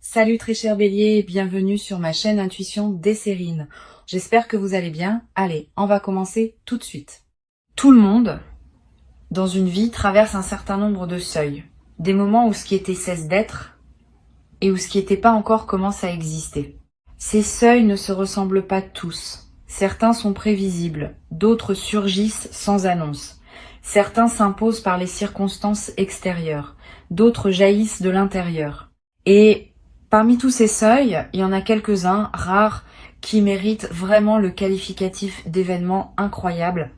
Salut très cher Bélier, bienvenue sur ma chaîne Intuition Desserine. J'espère que vous allez bien. Allez, on va commencer tout de suite. Tout le monde, dans une vie, traverse un certain nombre de seuils. Des moments où ce qui était cesse d'être et où ce qui n'était pas encore commence à exister. Ces seuils ne se ressemblent pas tous. Certains sont prévisibles, d'autres surgissent sans annonce. Certains s'imposent par les circonstances extérieures, d'autres jaillissent de l'intérieur. Et parmi tous ces seuils, il y en a quelques-uns, rares, qui méritent vraiment le qualificatif d'événements incroyables.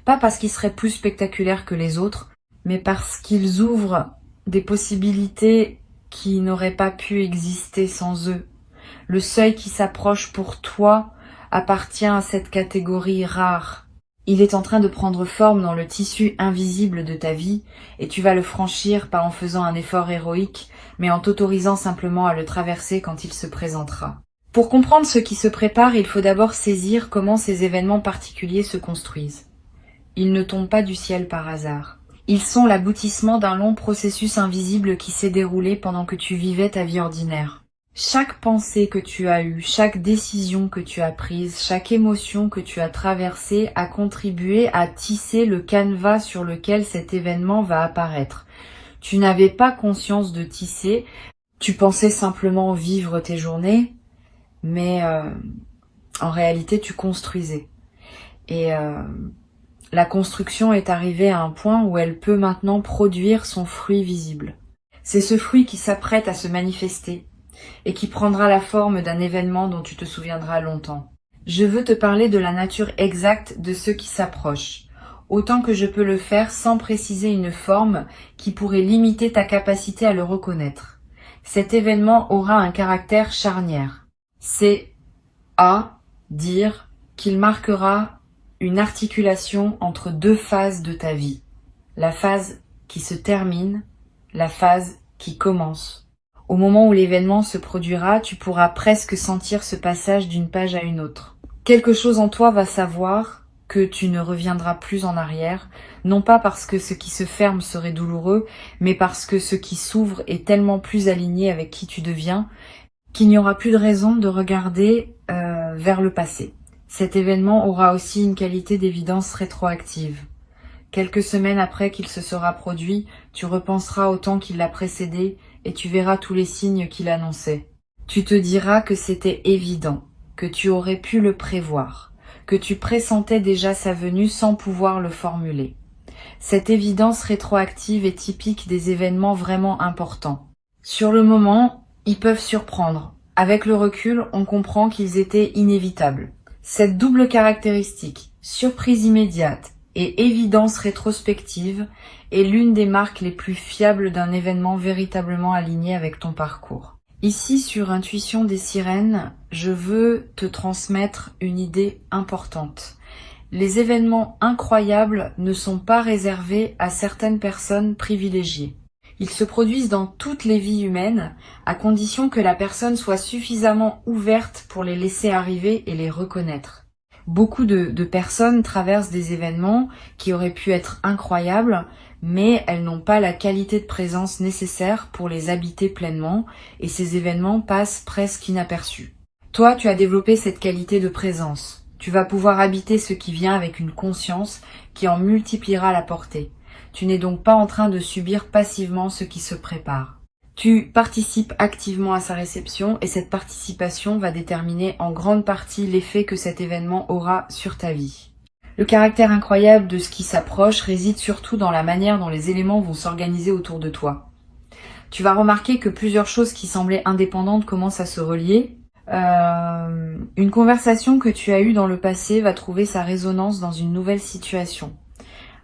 Pas parce qu'ils seraient plus spectaculaires que les autres, mais parce qu'ils ouvrent des possibilités qui n'auraient pas pu exister sans eux. Le seuil qui s'approche pour toi appartient à cette catégorie rare. Il est en train de prendre forme dans le tissu invisible de ta vie et tu vas le franchir pas en faisant un effort héroïque, mais en t'autorisant simplement à le traverser quand il se présentera. Pour comprendre ce qui se prépare, il faut d'abord saisir comment ces événements particuliers se construisent. Ils ne tombent pas du ciel par hasard. Ils sont l'aboutissement d'un long processus invisible qui s'est déroulé pendant que tu vivais ta vie ordinaire. Chaque pensée que tu as eue, chaque décision que tu as prise, chaque émotion que tu as traversée a contribué à tisser le canevas sur lequel cet événement va apparaître. Tu n'avais pas conscience de tisser, tu pensais simplement vivre tes journées, mais en réalité tu construisais. Et la construction est arrivée à un point où elle peut maintenant produire son fruit visible. C'est ce fruit qui s'apprête à se manifester et qui prendra la forme d'un événement dont tu te souviendras longtemps. Je veux te parler de la nature exacte de ce qui s'approche, autant que je peux le faire sans préciser une forme qui pourrait limiter ta capacité à le reconnaître. Cet événement aura un caractère charnière. C'est à dire qu'il marquera une articulation entre deux phases de ta vie. La phase qui se termine, la phase qui commence. Au moment où l'événement se produira, tu pourras presque sentir ce passage d'une page à une autre. Quelque chose en toi va savoir que tu ne reviendras plus en arrière, non pas parce que ce qui se ferme serait douloureux, mais parce que ce qui s'ouvre est tellement plus aligné avec qui tu deviens, qu'il n'y aura plus de raison de regarder vers le passé. Cet événement aura aussi une qualité d'évidence rétroactive. Quelques semaines après qu'il se sera produit, tu repenseras au temps qui l'a précédé et tu verras tous les signes qu'il annonçait. Tu te diras que c'était évident, que tu aurais pu le prévoir, que tu pressentais déjà sa venue sans pouvoir le formuler. Cette évidence rétroactive est typique des événements vraiment importants. Sur le moment, ils peuvent surprendre. Avec le recul, on comprend qu'ils étaient inévitables. Cette double caractéristique, surprise immédiate et évidence rétrospective, est l'une des marques les plus fiables d'un événement véritablement aligné avec ton parcours. Ici, sur Intuition des Sirènes, je veux te transmettre une idée importante. Les événements incroyables ne sont pas réservés à certaines personnes privilégiées. Ils se produisent dans toutes les vies humaines, à condition que la personne soit suffisamment ouverte pour les laisser arriver et les reconnaître. Beaucoup de personnes traversent des événements qui auraient pu être incroyables, mais elles n'ont pas la qualité de présence nécessaire pour les habiter pleinement, et ces événements passent presque inaperçus. Toi, tu as développé cette qualité de présence. Tu vas pouvoir habiter ce qui vient avec une conscience qui en multipliera la portée. Tu n'es donc pas en train de subir passivement ce qui se prépare. Tu participes activement à sa réception et cette participation va déterminer en grande partie l'effet que cet événement aura sur ta vie. Le caractère incroyable de ce qui s'approche réside surtout dans la manière dont les éléments vont s'organiser autour de toi. Tu vas remarquer que plusieurs choses qui semblaient indépendantes commencent à se relier. Une conversation que tu as eue dans le passé va trouver sa résonance dans une nouvelle situation.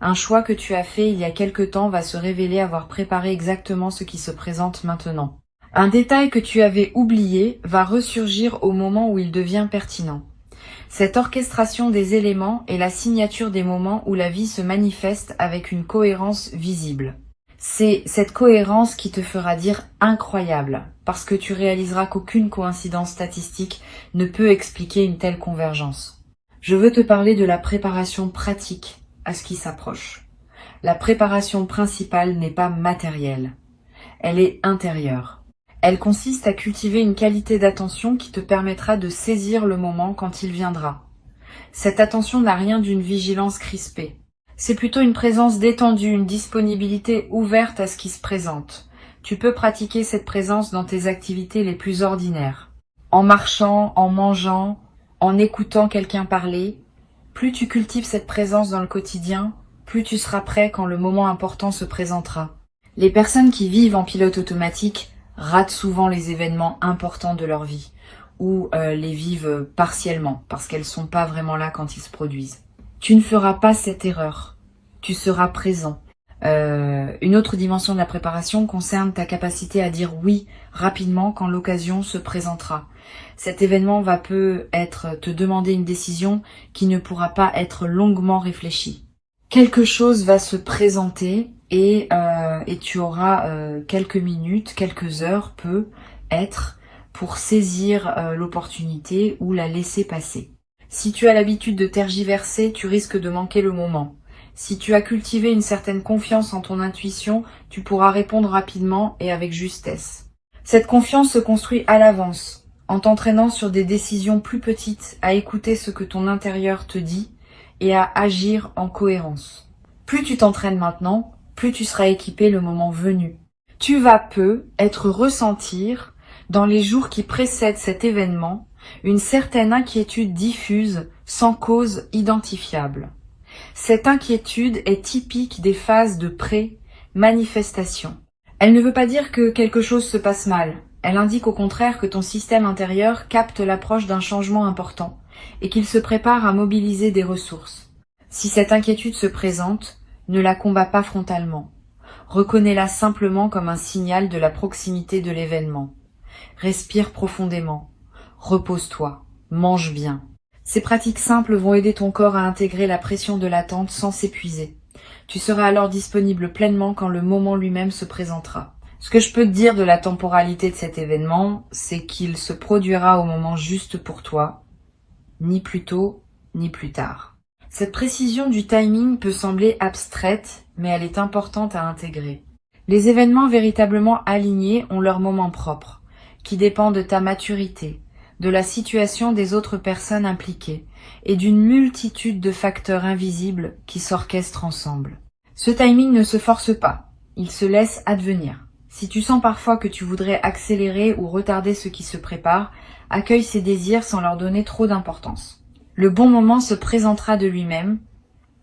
Un choix que tu as fait il y a quelque temps va se révéler avoir préparé exactement ce qui se présente maintenant. Un détail que tu avais oublié va ressurgir au moment où il devient pertinent. Cette orchestration des éléments est la signature des moments où la vie se manifeste avec une cohérence visible. C'est cette cohérence qui te fera dire incroyable, parce que tu réaliseras qu'aucune coïncidence statistique ne peut expliquer une telle convergence. Je veux te parler de la préparation pratique à ce qui s'approche. La préparation principale n'est pas matérielle, elle est intérieure. Elle consiste à cultiver une qualité d'attention qui te permettra de saisir le moment quand il viendra. Cette attention n'a rien d'une vigilance crispée. C'est plutôt une présence détendue, une disponibilité ouverte à ce qui se présente. Tu peux pratiquer cette présence dans tes activités les plus ordinaires. En marchant, en mangeant, en écoutant quelqu'un parler. Plus tu cultives cette présence dans le quotidien, plus tu seras prêt quand le moment important se présentera. Les personnes qui vivent en pilote automatique ratent souvent les événements importants de leur vie, ou les vivent partiellement, parce qu'elles sont pas vraiment là quand ils se produisent. Tu ne feras pas cette erreur, tu seras présent. Une autre dimension de la préparation concerne ta capacité à dire oui rapidement quand l'occasion se présentera. Cet événement va peut-être te demander une décision qui ne pourra pas être longuement réfléchie. Quelque chose va se présenter et tu auras quelques minutes, quelques heures, peut être, pour saisir l'opportunité ou la laisser passer. Si tu as l'habitude de tergiverser, tu risques de manquer le moment. Si tu as cultivé une certaine confiance en ton intuition, tu pourras répondre rapidement et avec justesse. Cette confiance se construit à l'avance, en t'entraînant sur des décisions plus petites, à écouter ce que ton intérieur te dit et à agir en cohérence. Plus tu t'entraînes maintenant, plus tu seras équipé le moment venu. Tu vas être ressentir, dans les jours qui précèdent cet événement, une certaine inquiétude diffuse, sans cause identifiable. Cette inquiétude est typique des phases de pré-manifestation. Elle ne veut pas dire que quelque chose se passe mal. Elle indique au contraire que ton système intérieur capte l'approche d'un changement important et qu'il se prépare à mobiliser des ressources. Si cette inquiétude se présente, ne la combats pas frontalement. Reconnais-la simplement comme un signal de la proximité de l'événement. Respire profondément. Repose-toi. Mange bien. Ces pratiques simples vont aider ton corps à intégrer la pression de l'attente sans s'épuiser. Tu seras alors disponible pleinement quand le moment lui-même se présentera. Ce que je peux te dire de la temporalité de cet événement, c'est qu'il se produira au moment juste pour toi, ni plus tôt, ni plus tard. Cette précision du timing peut sembler abstraite, mais elle est importante à intégrer. Les événements véritablement alignés ont leur moment propre, qui dépend de ta maturité, de la situation des autres personnes impliquées et d'une multitude de facteurs invisibles qui s'orchestrent ensemble. Ce timing ne se force pas, il se laisse advenir. Si tu sens parfois que tu voudrais accélérer ou retarder ce qui se prépare, accueille ces désirs sans leur donner trop d'importance. Le bon moment se présentera de lui-même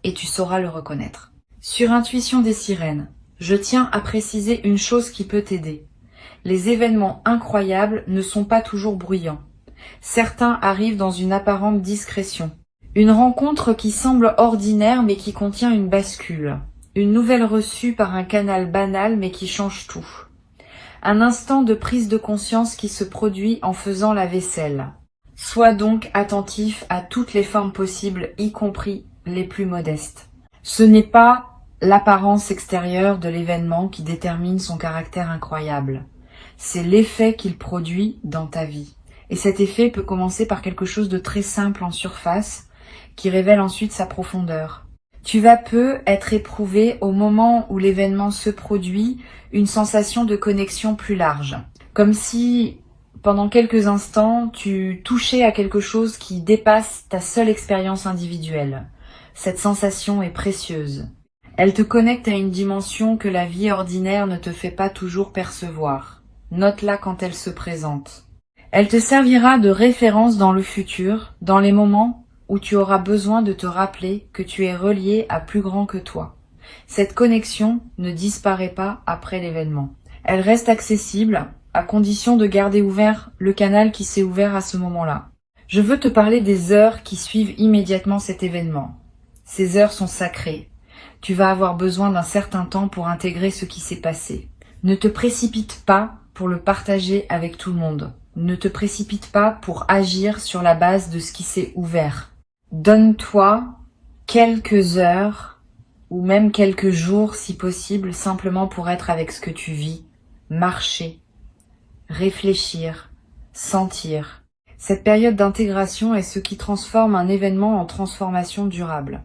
et tu sauras le reconnaître. Sur Intuition des sirènes, je tiens à préciser une chose qui peut t'aider. Les événements incroyables ne sont pas toujours bruyants. Certains arrivent dans une apparente discrétion. Une rencontre qui semble ordinaire mais qui contient une bascule. Une nouvelle reçue par un canal banal mais qui change tout. Un instant de prise de conscience qui se produit en faisant la vaisselle. Sois donc attentif à toutes les formes possibles, y compris les plus modestes. Ce n'est pas l'apparence extérieure de l'événement qui détermine son caractère incroyable. C'est l'effet qu'il produit dans ta vie. Et cet effet peut commencer par quelque chose de très simple en surface, qui révèle ensuite sa profondeur. Tu vas être éprouvé au moment où l'événement se produit, une sensation de connexion plus large. Comme si, pendant quelques instants, tu touchais à quelque chose qui dépasse ta seule expérience individuelle. Cette sensation est précieuse. Elle te connecte à une dimension que la vie ordinaire ne te fait pas toujours percevoir. Note-la quand elle se présente. Elle te servira de référence dans le futur, dans les moments où tu auras besoin de te rappeler que tu es relié à plus grand que toi. Cette connexion ne disparaît pas après l'événement. Elle reste accessible, à condition de garder ouvert le canal qui s'est ouvert à ce moment-là. Je veux te parler des heures qui suivent immédiatement cet événement. Ces heures sont sacrées. Tu vas avoir besoin d'un certain temps pour intégrer ce qui s'est passé. Ne te précipite pas pour le partager avec tout le monde. Ne te précipite pas pour agir sur la base de ce qui s'est ouvert. Donne-toi quelques heures ou même quelques jours si possible, simplement pour être avec ce que tu vis, marcher, réfléchir, sentir. Cette période d'intégration est ce qui transforme un événement en transformation durable.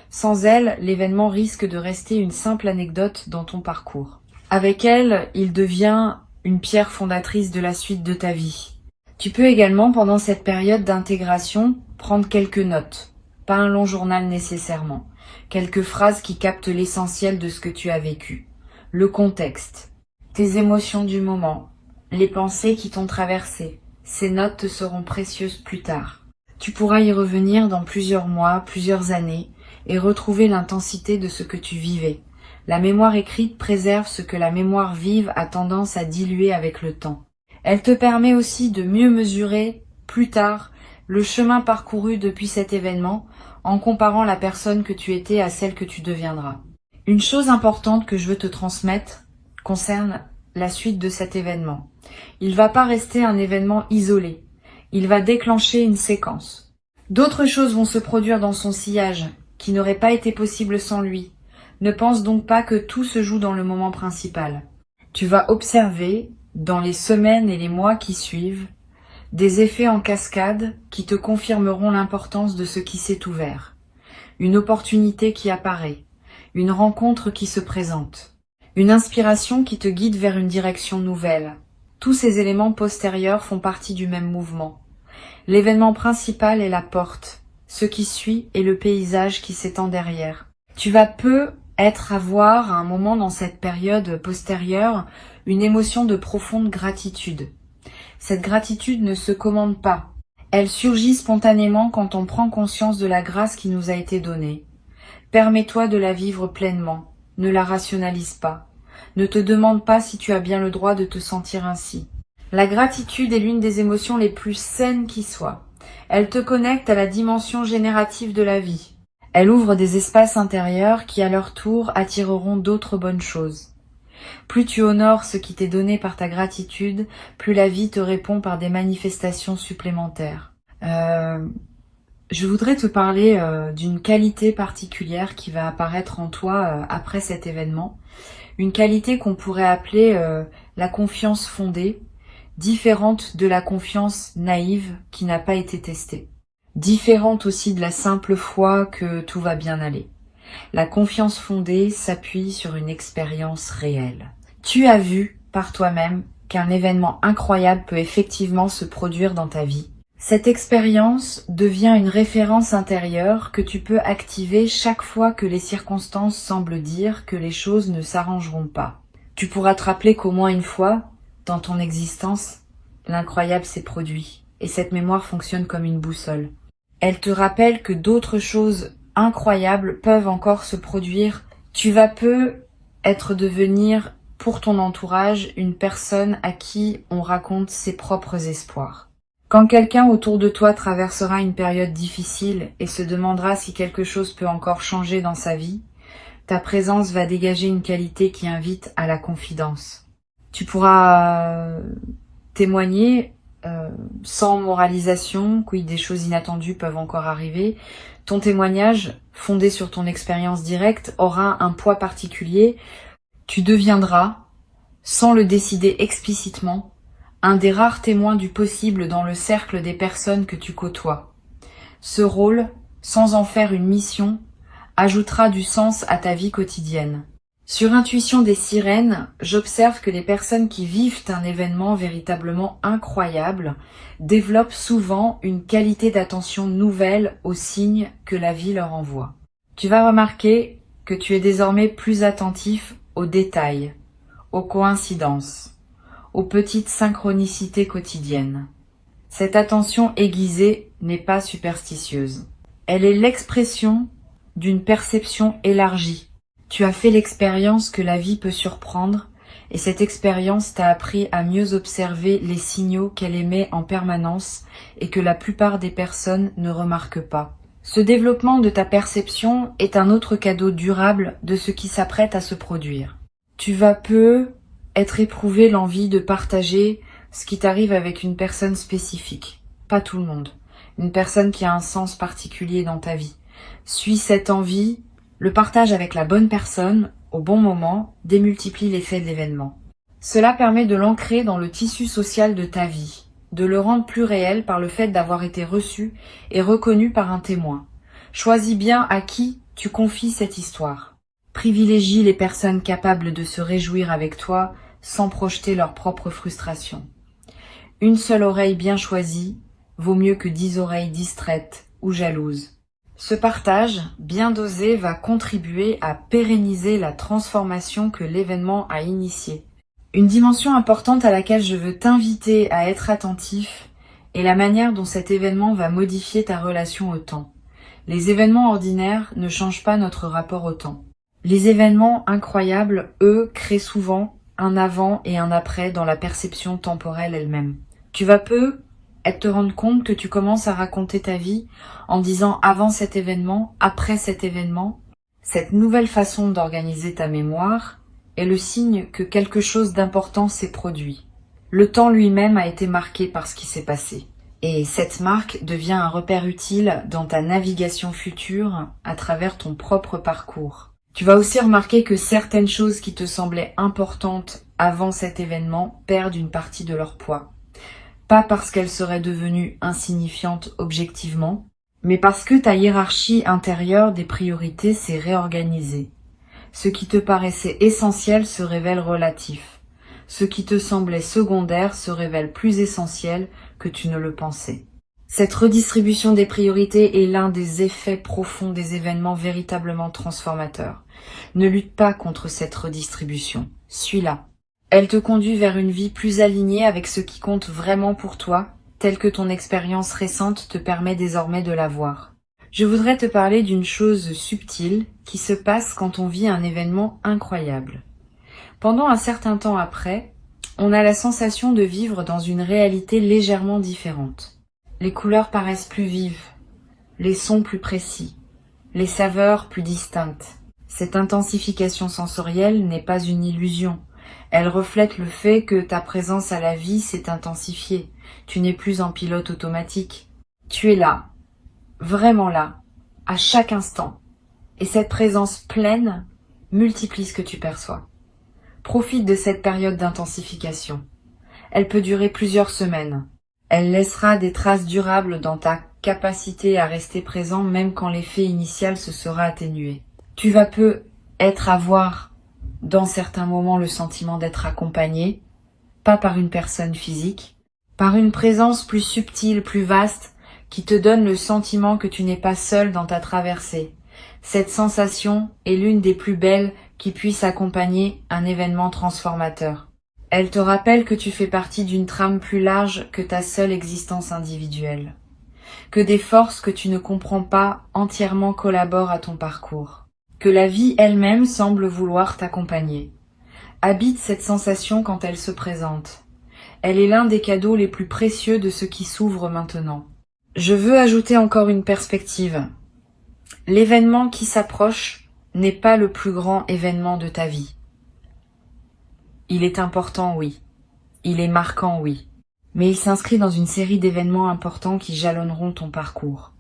Sans elle, l'événement risque de rester une simple anecdote dans ton parcours. Avec elle, il devient une pierre fondatrice de la suite de ta vie. Tu peux également, pendant cette période d'intégration, prendre quelques notes, pas un long journal nécessairement, quelques phrases qui captent l'essentiel de ce que tu as vécu, le contexte, tes émotions du moment, les pensées qui t'ont traversé. Ces notes te seront précieuses plus tard. Tu pourras y revenir dans plusieurs mois, plusieurs années, et retrouver l'intensité de ce que tu vivais. La mémoire écrite préserve ce que la mémoire vive a tendance à diluer avec le temps. Elle te permet aussi de mieux mesurer, plus tard, le chemin parcouru depuis cet événement, en comparant la personne que tu étais à celle que tu deviendras. Une chose importante que je veux te transmettre concerne la suite de cet événement. Il ne va pas rester un événement isolé. Il va déclencher une séquence. D'autres choses vont se produire dans son sillage, qui n'auraient pas été possibles sans lui. Ne pense donc pas que tout se joue dans le moment principal. Tu vas observer, dans les semaines et les mois qui suivent, des effets en cascade qui te confirmeront l'importance de ce qui s'est ouvert. Une opportunité qui apparaît, une rencontre qui se présente, une inspiration qui te guide vers une direction nouvelle. Tous ces éléments postérieurs font partie du même mouvement. L'événement principal est la porte, ce qui suit est le paysage qui s'étend derrière. Tu vas être à voir à un moment dans cette période postérieure une émotion de profonde gratitude. Cette gratitude ne se commande pas. Elle surgit spontanément quand on prend conscience de la grâce qui nous a été donnée. Permets-toi de la vivre pleinement. Ne la rationalise pas. Ne te demande pas si tu as bien le droit de te sentir ainsi. La gratitude est l'une des émotions les plus saines qui soient. Elle te connecte à la dimension générative de la vie. Elle ouvre des espaces intérieurs qui, à leur tour, attireront d'autres bonnes choses. Plus tu honores ce qui t'est donné par ta gratitude, plus la vie te répond par des manifestations supplémentaires. Je voudrais te parler d'une qualité particulière qui va apparaître en toi après cet événement. Une qualité qu'on pourrait appeler la confiance fondée, différente de la confiance naïve qui n'a pas été testée. Différente aussi de la simple foi que tout va bien aller. La confiance fondée s'appuie sur une expérience réelle. Tu as vu par toi-même qu'un événement incroyable peut effectivement se produire dans ta vie. Cette expérience devient une référence intérieure que tu peux activer chaque fois que les circonstances semblent dire que les choses ne s'arrangeront pas. Tu pourras te rappeler qu'au moins une fois, dans ton existence, l'incroyable s'est produit, et cette mémoire fonctionne comme une boussole. Elle te rappelle que d'autres choses incroyables peuvent encore se produire. Tu vas devenir pour ton entourage une personne à qui on raconte ses propres espoirs. Quand quelqu'un autour de toi traversera une période difficile et se demandera si quelque chose peut encore changer dans sa vie, ta présence va dégager une qualité qui invite à la confidence. Tu pourras témoigner sans moralisation, oui, des choses inattendues peuvent encore arriver. Ton témoignage, fondé sur ton expérience directe, aura un poids particulier. Tu deviendras, sans le décider explicitement, un des rares témoins du possible dans le cercle des personnes que tu côtoies. Ce rôle, sans en faire une mission, ajoutera du sens à ta vie quotidienne. Sur Intuition des sirènes, j'observe que les personnes qui vivent un événement véritablement incroyable développent souvent une qualité d'attention nouvelle aux signes que la vie leur envoie. Tu vas remarquer que tu es désormais plus attentif aux détails, aux coïncidences, aux petites synchronicités quotidiennes. Cette attention aiguisée n'est pas superstitieuse. Elle est l'expression d'une perception élargie. Tu as fait l'expérience que la vie peut surprendre et cette expérience t'a appris à mieux observer les signaux qu'elle émet en permanence et que la plupart des personnes ne remarquent pas. Ce développement de ta perception est un autre cadeau durable de ce qui s'apprête à se produire. Tu vas être éprouvé l'envie de partager ce qui t'arrive avec une personne spécifique. Pas tout le monde. Une personne qui a un sens particulier dans ta vie. Suis cette envie. Le partage avec la bonne personne, au bon moment, démultiplie l'effet de l'événement. Cela permet de l'ancrer dans le tissu social de ta vie, de le rendre plus réel par le fait d'avoir été reçu et reconnu par un témoin. Choisis bien à qui tu confies cette histoire. Privilégie les personnes capables de se réjouir avec toi sans projeter leur propre frustration. Une seule oreille bien choisie vaut mieux que 10 oreilles distraites ou jalouses. Ce partage, bien dosé, va contribuer à pérenniser la transformation que l'événement a initiée. Une dimension importante à laquelle je veux t'inviter à être attentif est la manière dont cet événement va modifier ta relation au temps. Les événements ordinaires ne changent pas notre rapport au temps. Les événements incroyables, eux, créent souvent un avant et un après dans la perception temporelle elle-même. Tu vas peu te rendre compte que tu commences à raconter ta vie en disant avant cet événement, après cet événement. Cette nouvelle façon d'organiser ta mémoire est le signe que quelque chose d'important s'est produit. Le temps lui-même a été marqué par ce qui s'est passé. Et cette marque devient un repère utile dans ta navigation future à travers ton propre parcours. Tu vas aussi remarquer que certaines choses qui te semblaient importantes avant cet événement perdent une partie de leur poids. Pas parce qu'elles seraient devenues insignifiantes objectivement, mais parce que ta hiérarchie intérieure des priorités s'est réorganisée. Ce qui te paraissait essentiel se révèle relatif. Ce qui te semblait secondaire se révèle plus essentiel que tu ne le pensais. Cette redistribution des priorités est l'un des effets profonds des événements véritablement transformateurs. Ne lutte pas contre cette redistribution. Suis-la. Elle te conduit vers une vie plus alignée avec ce qui compte vraiment pour toi, tel que ton expérience récente te permet désormais de la voir. Je voudrais te parler d'une chose subtile qui se passe quand on vit un événement incroyable. Pendant un certain temps après, on a la sensation de vivre dans une réalité légèrement différente. Les couleurs paraissent plus vives, les sons plus précis, les saveurs plus distinctes. Cette intensification sensorielle n'est pas une illusion. Elle reflète le fait que ta présence à la vie s'est intensifiée. Tu n'es plus en pilote automatique. Tu es là, vraiment là, à chaque instant. Et cette présence pleine multiplie ce que tu perçois. Profite de cette période d'intensification. Elle peut durer plusieurs semaines. Elle laissera des traces durables dans ta capacité à rester présent même quand l'effet initial se sera atténué. Tu vas peu avoir dans certains moments le sentiment d'être accompagné, pas par une personne physique, par une présence plus subtile, plus vaste, qui te donne le sentiment que tu n'es pas seul dans ta traversée. Cette sensation est l'une des plus belles qui puisse accompagner un événement transformateur. Elle te rappelle que tu fais partie d'une trame plus large que ta seule existence individuelle, que des forces que tu ne comprends pas entièrement collaborent à ton parcours, que la vie elle-même semble vouloir t'accompagner. Habite cette sensation quand elle se présente. Elle est l'un des cadeaux les plus précieux de ce qui s'ouvre maintenant. Je veux ajouter encore une perspective. L'événement qui s'approche n'est pas le plus grand événement de ta vie. Il est important, oui. Il est marquant, oui. Mais il s'inscrit dans une série d'événements importants qui jalonneront ton parcours.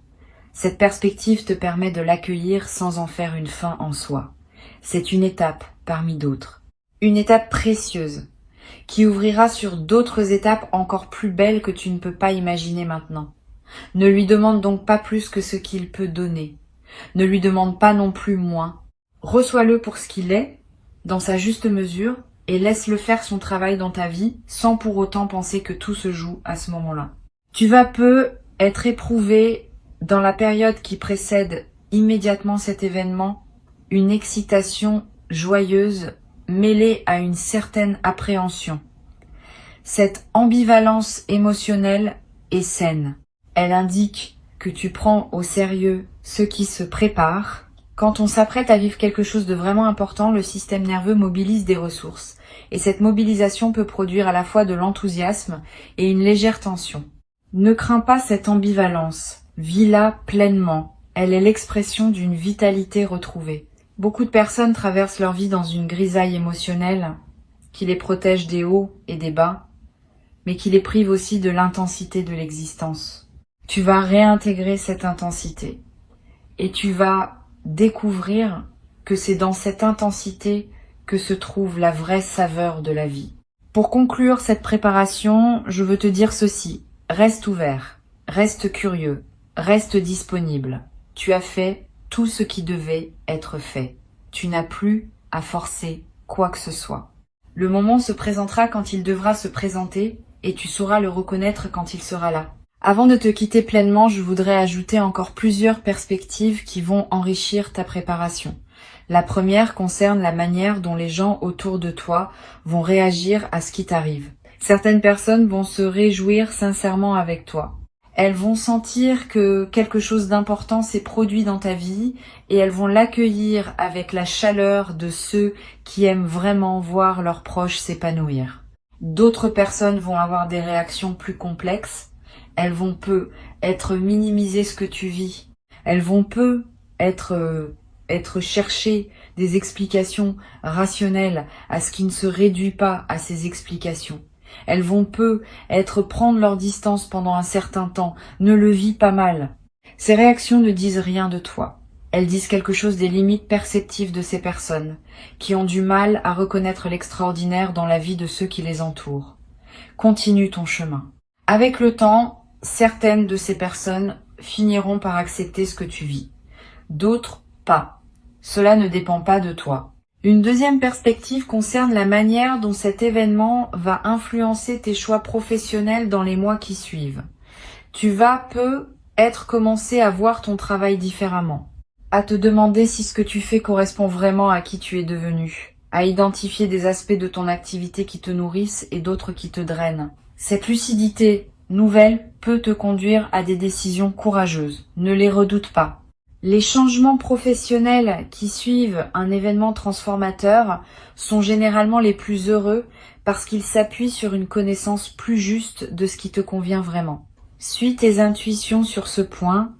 Cette perspective te permet de l'accueillir sans en faire une fin en soi. C'est une étape parmi d'autres. Une étape précieuse, qui ouvrira sur d'autres étapes encore plus belles que tu ne peux pas imaginer maintenant. Ne lui demande donc pas plus que ce qu'il peut donner. Ne lui demande pas non plus moins. Reçois-le pour ce qu'il est, dans sa juste mesure, et laisse-le faire son travail dans ta vie, sans pour autant penser que tout se joue à ce moment-là. Tu vas peu être éprouvé dans la période qui précède immédiatement cet événement, une excitation joyeuse mêlée à une certaine appréhension. Cette ambivalence émotionnelle est saine. Elle indique que tu prends au sérieux ce qui se prépare. Quand on s'apprête à vivre quelque chose de vraiment important, le système nerveux mobilise des ressources. Et cette mobilisation peut produire à la fois de l'enthousiasme et une légère tension. Ne crains pas cette ambivalence. Vis-la pleinement. Elle est l'expression d'une vitalité retrouvée. Beaucoup de personnes traversent leur vie dans une grisaille émotionnelle qui les protège des hauts et des bas, mais qui les prive aussi de l'intensité de l'existence. Tu vas réintégrer cette intensité et tu vas découvrir que c'est dans cette intensité que se trouve la vraie saveur de la vie. Pour conclure cette préparation, je veux te dire ceci. Reste ouvert, reste curieux, reste disponible. Tu as fait tout ce qui devait être fait. Tu n'as plus à forcer quoi que ce soit. Le moment se présentera quand il devra se présenter et tu sauras le reconnaître quand il sera là. Avant de te quitter pleinement, je voudrais ajouter encore plusieurs perspectives qui vont enrichir ta préparation. La première concerne la manière dont les gens autour de toi vont réagir à ce qui t'arrive. Certaines personnes vont se réjouir sincèrement avec toi. Elles vont sentir que quelque chose d'important s'est produit dans ta vie et elles vont l'accueillir avec la chaleur de ceux qui aiment vraiment voir leurs proches s'épanouir. D'autres personnes vont avoir des réactions plus complexes. Elles vont peu être minimiser ce que tu vis. Elles vont peu être chercher des explications rationnelles à ce qui ne se réduit pas à ces explications. Elles vont peu prendre leur distance pendant un certain temps. Ne le vis pas mal. Ces réactions ne disent rien de toi. Elles disent quelque chose des limites perceptives de ces personnes, qui ont du mal à reconnaître l'extraordinaire dans la vie de ceux qui les entourent. Continue ton chemin. Avec le temps, certaines de ces personnes finiront par accepter ce que tu vis. D'autres, pas. Cela ne dépend pas de toi. Une deuxième perspective concerne la manière dont cet événement va influencer tes choix professionnels dans les mois qui suivent. Tu vas commencer à voir ton travail différemment, à te demander si ce que tu fais correspond vraiment à qui tu es devenu, à identifier des aspects de ton activité qui te nourrissent et d'autres qui te drainent. Cette lucidité nouvelle peut te conduire à des décisions courageuses. Ne les redoute pas. Les changements professionnels qui suivent un événement transformateur sont généralement les plus heureux parce qu'ils s'appuient sur une connaissance plus juste de ce qui te convient vraiment. Suis tes intuitions sur ce point,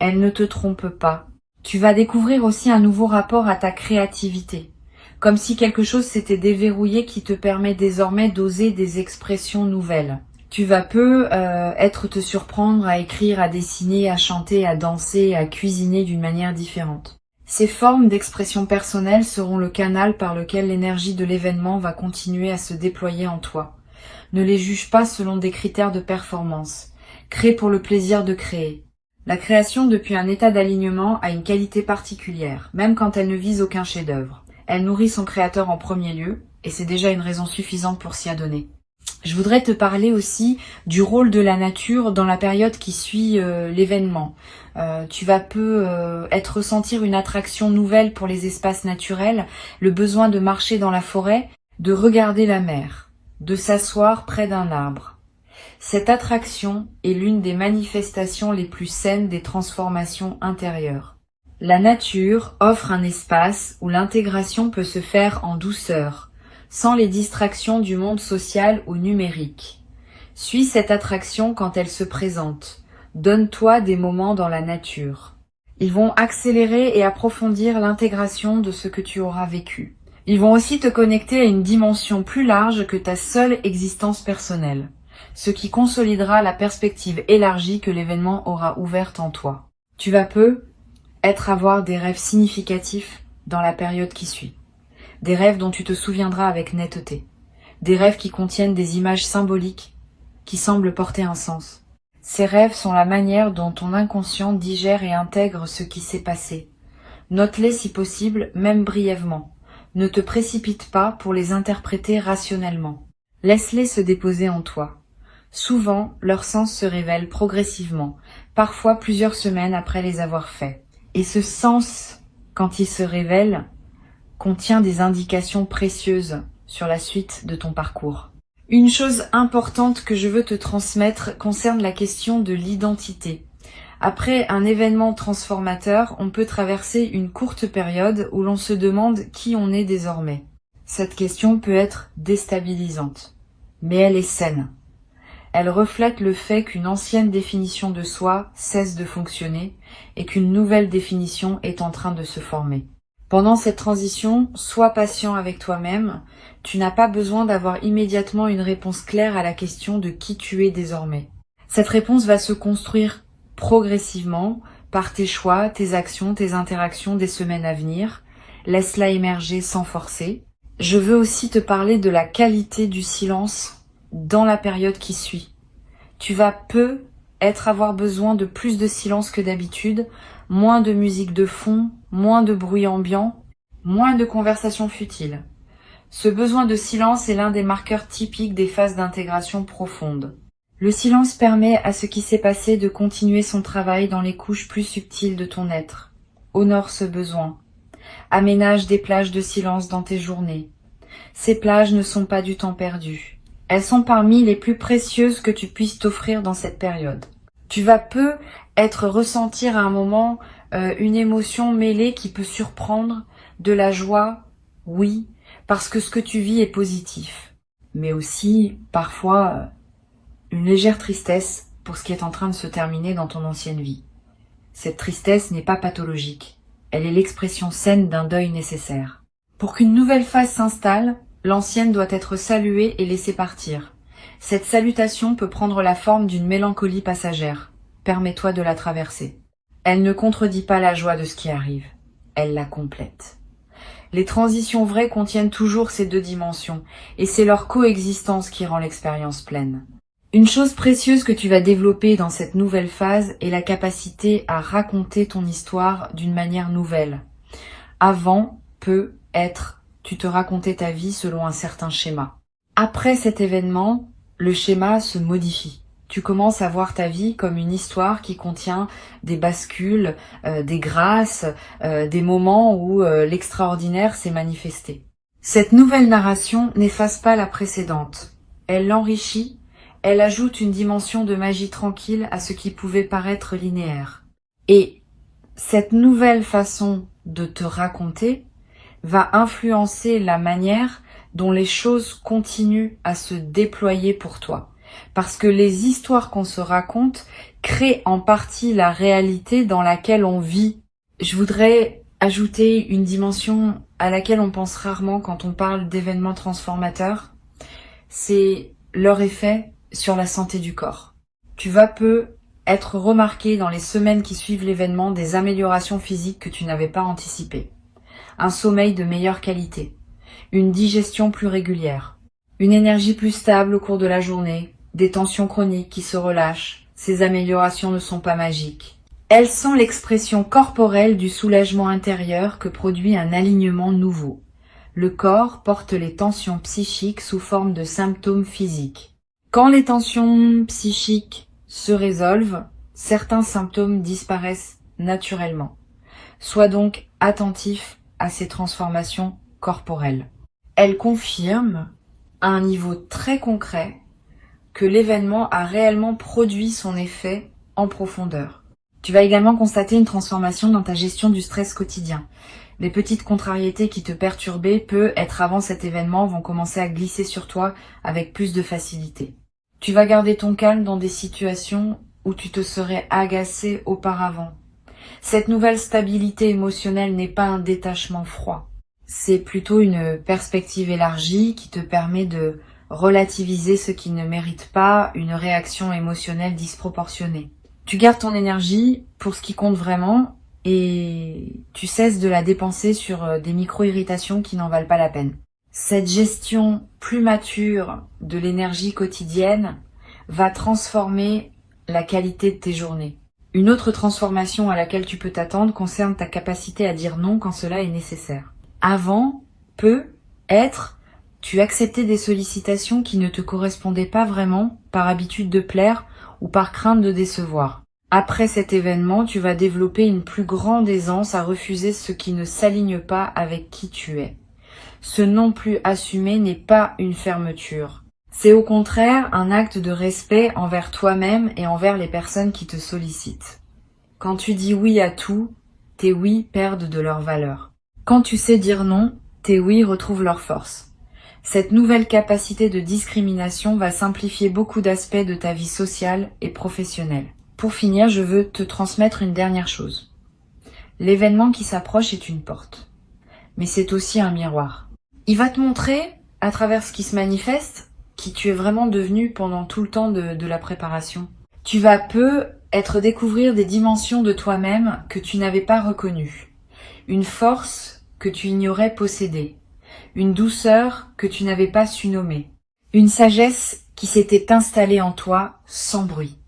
elles ne te trompent pas. Tu vas découvrir aussi un nouveau rapport à ta créativité, comme si quelque chose s'était déverrouillé qui te permet désormais d'oser des expressions nouvelles. Tu vas te surprendre à écrire, à dessiner, à chanter, à danser, à cuisiner d'une manière différente. Ces formes d'expression personnelle seront le canal par lequel l'énergie de l'événement va continuer à se déployer en toi. Ne les juge pas selon des critères de performance. Crée pour le plaisir de créer. La création depuis un état d'alignement a une qualité particulière, même quand elle ne vise aucun chef-d'œuvre. Elle nourrit son créateur en premier lieu, et c'est déjà une raison suffisante pour s'y adonner. Je voudrais te parler aussi du rôle de la nature dans la période qui suit l'événement. Tu vas ressentir une attraction nouvelle pour les espaces naturels, le besoin de marcher dans la forêt, de regarder la mer, de s'asseoir près d'un arbre. Cette attraction est l'une des manifestations les plus saines des transformations intérieures. La nature offre un espace où l'intégration peut se faire en douceur, sans les distractions du monde social ou numérique. Suis cette attraction quand elle se présente. Donne-toi des moments dans la nature. Ils vont accélérer et approfondir l'intégration de ce que tu auras vécu. Ils vont aussi te connecter à une dimension plus large que ta seule existence personnelle, ce qui consolidera la perspective élargie que l'événement aura ouverte en toi. Tu vas avoir des rêves significatifs dans la période qui suit. Des rêves dont tu te souviendras avec netteté. Des rêves qui contiennent des images symboliques qui semblent porter un sens. Ces rêves sont la manière dont ton inconscient digère et intègre ce qui s'est passé. Note-les si possible, même brièvement. Ne te précipite pas pour les interpréter rationnellement. Laisse-les se déposer en toi. Souvent, leur sens se révèle progressivement, parfois plusieurs semaines après les avoir faits. Et ce sens, quand il se révèle, contient des indications précieuses sur la suite de ton parcours. Une chose importante que je veux te transmettre concerne la question de l'identité. Après un événement transformateur, on peut traverser une courte période où l'on se demande qui on est désormais. Cette question peut être déstabilisante, mais elle est saine. Elle reflète le fait qu'une ancienne définition de soi cesse de fonctionner et qu'une nouvelle définition est en train de se former. Pendant cette transition, sois patient avec toi-même. Tu n'as pas besoin d'avoir immédiatement une réponse claire à la question de qui tu es désormais. Cette réponse va se construire progressivement par tes choix, tes actions, tes interactions des semaines à venir. Laisse-la émerger sans forcer. Je veux aussi te parler de la qualité du silence dans la période qui suit. Tu vas avoir besoin de plus de silence que d'habitude, moins de musique de fond, moins de bruit ambiant, moins de conversations futiles. Ce besoin de silence est l'un des marqueurs typiques des phases d'intégration profonde. Le silence permet à ce qui s'est passé de continuer son travail dans les couches plus subtiles de ton être. Honore ce besoin. Aménage des plages de silence dans tes journées. Ces plages ne sont pas du temps perdu. Elles sont parmi les plus précieuses que tu puisses t'offrir dans cette période. Tu vas ressentir à un moment une émotion mêlée qui peut surprendre, de la joie, oui, parce que ce que tu vis est positif, mais aussi parfois une légère tristesse pour ce qui est en train de se terminer dans ton ancienne vie. Cette tristesse n'est pas pathologique, elle est l'expression saine d'un deuil nécessaire. Pour qu'une nouvelle phase s'installe, l'ancienne doit être saluée et laissée partir. Cette salutation peut prendre la forme d'une mélancolie passagère. Permets-toi de la traverser. Elle ne contredit pas la joie de ce qui arrive, elle la complète. Les transitions vraies contiennent toujours ces deux dimensions, et c'est leur coexistence qui rend l'expérience pleine. Une chose précieuse que tu vas développer dans cette nouvelle phase est la capacité à raconter ton histoire d'une manière nouvelle. Avant, tu te racontais ta vie selon un certain schéma. Après cet événement, le schéma se modifie. Tu commences à voir ta vie comme une histoire qui contient des bascules, des grâces, des moments où l'extraordinaire s'est manifesté. Cette nouvelle narration n'efface pas la précédente. Elle l'enrichit, elle ajoute une dimension de magie tranquille à ce qui pouvait paraître linéaire. Et cette nouvelle façon de te raconter va influencer la manière dont les choses continuent à se déployer pour toi. Parce que les histoires qu'on se raconte créent en partie la réalité dans laquelle on vit. Je voudrais ajouter une dimension à laquelle on pense rarement quand on parle d'événements transformateurs. C'est leur effet sur la santé du corps. Tu vas être remarqué dans les semaines qui suivent l'événement des améliorations physiques que tu n'avais pas anticipées. Un sommeil de meilleure qualité, une digestion plus régulière, une énergie plus stable au cours de la journée, des tensions chroniques qui se relâchent. Ces améliorations ne sont pas magiques. Elles sont l'expression corporelle du soulagement intérieur que produit un alignement nouveau. Le corps porte les tensions psychiques sous forme de symptômes physiques. Quand les tensions psychiques se résolvent, certains symptômes disparaissent naturellement. Sois donc attentif à ces transformations corporelles. Elles confirment, à un niveau très concret, que l'événement a réellement produit son effet en profondeur. Tu vas également constater une transformation dans ta gestion du stress quotidien. Les petites contrariétés qui te perturbaient peut-être avant cet événement vont commencer à glisser sur toi avec plus de facilité. Tu vas garder ton calme dans des situations où tu te serais agacé auparavant. Cette nouvelle stabilité émotionnelle n'est pas un détachement froid. C'est plutôt une perspective élargie qui te permet de relativiser ce qui ne mérite pas une réaction émotionnelle disproportionnée. Tu gardes ton énergie pour ce qui compte vraiment et tu cesses de la dépenser sur des micro-irritations qui n'en valent pas la peine. Cette gestion plus mature de l'énergie quotidienne va transformer la qualité de tes journées. Une autre transformation à laquelle tu peux t'attendre concerne ta capacité à dire non quand cela est nécessaire. Avant, tu acceptais des sollicitations qui ne te correspondaient pas vraiment par habitude de plaire ou par crainte de décevoir. Après cet événement, tu vas développer une plus grande aisance à refuser ce qui ne s'aligne pas avec qui tu es. Ce non plus assumé n'est pas une fermeture. C'est au contraire un acte de respect envers toi-même et envers les personnes qui te sollicitent. Quand tu dis oui à tout, tes oui perdent de leur valeur. Quand tu sais dire non, tes oui retrouvent leur force. Cette nouvelle capacité de discrimination va simplifier beaucoup d'aspects de ta vie sociale et professionnelle. Pour finir, je veux te transmettre une dernière chose. L'événement qui s'approche est une porte, mais c'est aussi un miroir. Il va te montrer, à travers ce qui se manifeste, qui tu es vraiment devenu pendant tout le temps de la préparation. Tu vas découvrir des dimensions de toi-même que tu n'avais pas reconnues. Une force que tu ignorais posséder. Une douceur que tu n'avais pas su nommer. Une sagesse qui s'était installée en toi sans bruit.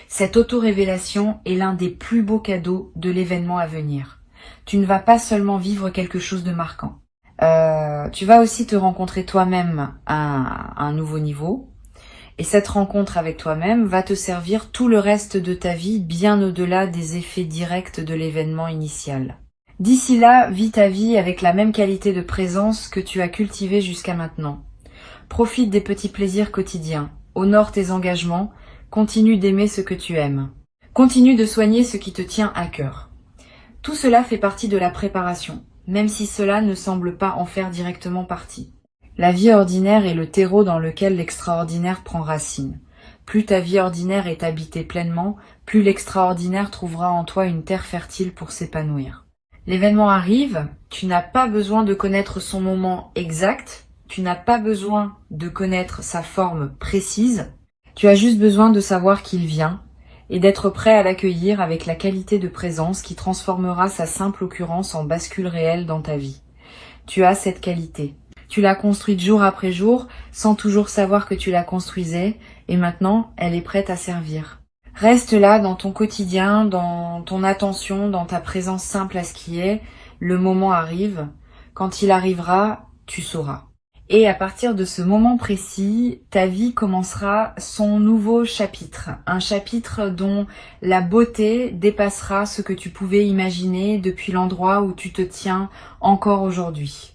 Cette auto-révélation est l'un des plus beaux cadeaux de l'événement à venir. Tu ne vas pas seulement vivre quelque chose de marquant. Tu vas aussi te rencontrer toi-même à un nouveau niveau. Et cette rencontre avec toi-même va te servir tout le reste de ta vie, bien au-delà des effets directs de l'événement initial. D'ici là, vis ta vie avec la même qualité de présence que tu as cultivée jusqu'à maintenant. Profite des petits plaisirs quotidiens, honore tes engagements, continue d'aimer ce que tu aimes. Continue de soigner ce qui te tient à cœur. Tout cela fait partie de la préparation, même si cela ne semble pas en faire directement partie. La vie ordinaire est le terreau dans lequel l'extraordinaire prend racine. Plus ta vie ordinaire est habitée pleinement, plus l'extraordinaire trouvera en toi une terre fertile pour s'épanouir. L'événement arrive, tu n'as pas besoin de connaître son moment exact, tu n'as pas besoin de connaître sa forme précise, tu as juste besoin de savoir qu'il vient et d'être prêt à l'accueillir avec la qualité de présence qui transformera sa simple occurrence en bascule réelle dans ta vie. Tu as cette qualité. Tu l'as construite jour après jour, sans toujours savoir que tu la construisais, et maintenant, elle est prête à servir. Reste là dans ton quotidien, dans ton attention, dans ta présence simple à ce qui est. Le moment arrive. Quand il arrivera, tu sauras. Et à partir de ce moment précis, ta vie commencera son nouveau chapitre. Un chapitre dont la beauté dépassera ce que tu pouvais imaginer depuis l'endroit où tu te tiens encore aujourd'hui.